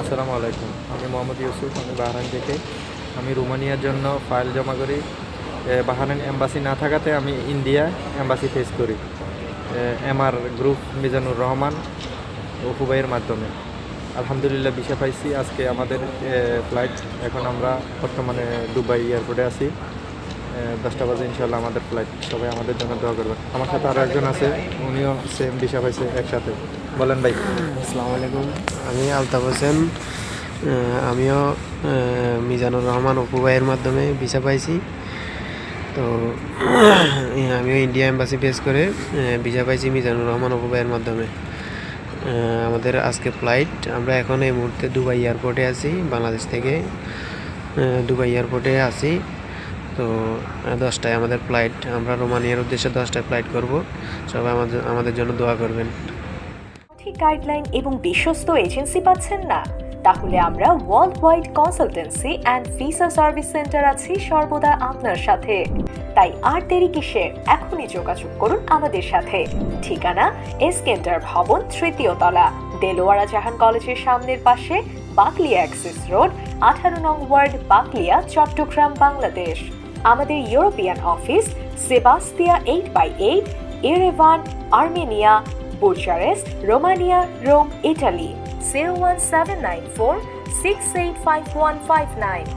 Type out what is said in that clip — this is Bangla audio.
আসসালামু আলাইকুম। আমি মোহাম্মদ ইউসুফ। আমি বাহরাইন থেকে আমি রোমানিয়ার জন্য ফাইল জমা করি। বাহরাইন এম্বাসি না থাকাতে আমি ইন্ডিয়া এম্বাসি ফেস করি। এমআর গ্রুপ মিজানুর রহমান ও হুবাইয়ের মাধ্যমে আলহামদুলিল্লাহ ভিসা পাইছি। আজকে আমাদের ফ্লাইট। এখন আমরা বর্তমানে দুবাই এয়ারপোর্টে আছি। 10টা বাজে ইনশাল্লাহ আমাদের ফ্লাইট। সবাই আমাদের জন্য দোয়া করবেন। আমার সাথে আরও একজন আছে, উনিও সেম ভিসা পাইছে একসাথে। বলেন ভাই। আসসালামু আলাইকুম। আমি আলতাফ হোসেন। আমিও মিজানুর রহমান অপু ভাইয়ের মাধ্যমে ভিসা পাইছি। তো আমিও ইন্ডিয়া এম্বাসি ফেস করে ভিসা পাইছি মিজানুর রহমান অপু ভাইয়ের মাধ্যমে। আমাদের আজকে ফ্লাইট। আমরা এখন এই মুহূর্তে দুবাই এয়ারপোর্টে আছি। বাংলাদেশ থেকে দুবাই এয়ারপোর্টে আছি। তো 10টায় আমাদের ফ্লাইট। আমরা রোমানিয়ার উদ্দেশ্যে 10টায় ফ্লাইট করব। সবাই আমাদের জন্য দোয়া করবেন। সঠিক গাইডলাইন এবং বিশ্বস্ত এজেন্সি পাচ্ছেন না? তাহলে আমরা world wide consultancy and visa service centre আছি সর্বদা আপনার সাথে। তাই আর দেরি কিসের? এখনই যোগাযোগ করুন আমাদের সাথে। ঠিকানা এসকেন্টার ভবন, 3য় তলা, দেলোয়ারা জাহান কলেজের সামনের পাশে, বাকলিয়া অ্যাক্সেস রোড, 18 নং ওয়ার্ড, বাকলিয়া, চট্টগ্রাম, বাংলাদেশ। আমাদের European office Sebastia 8x8, Yerevan, Armenia, Bucharest, Romania, Rome, Italy. 01794 685159।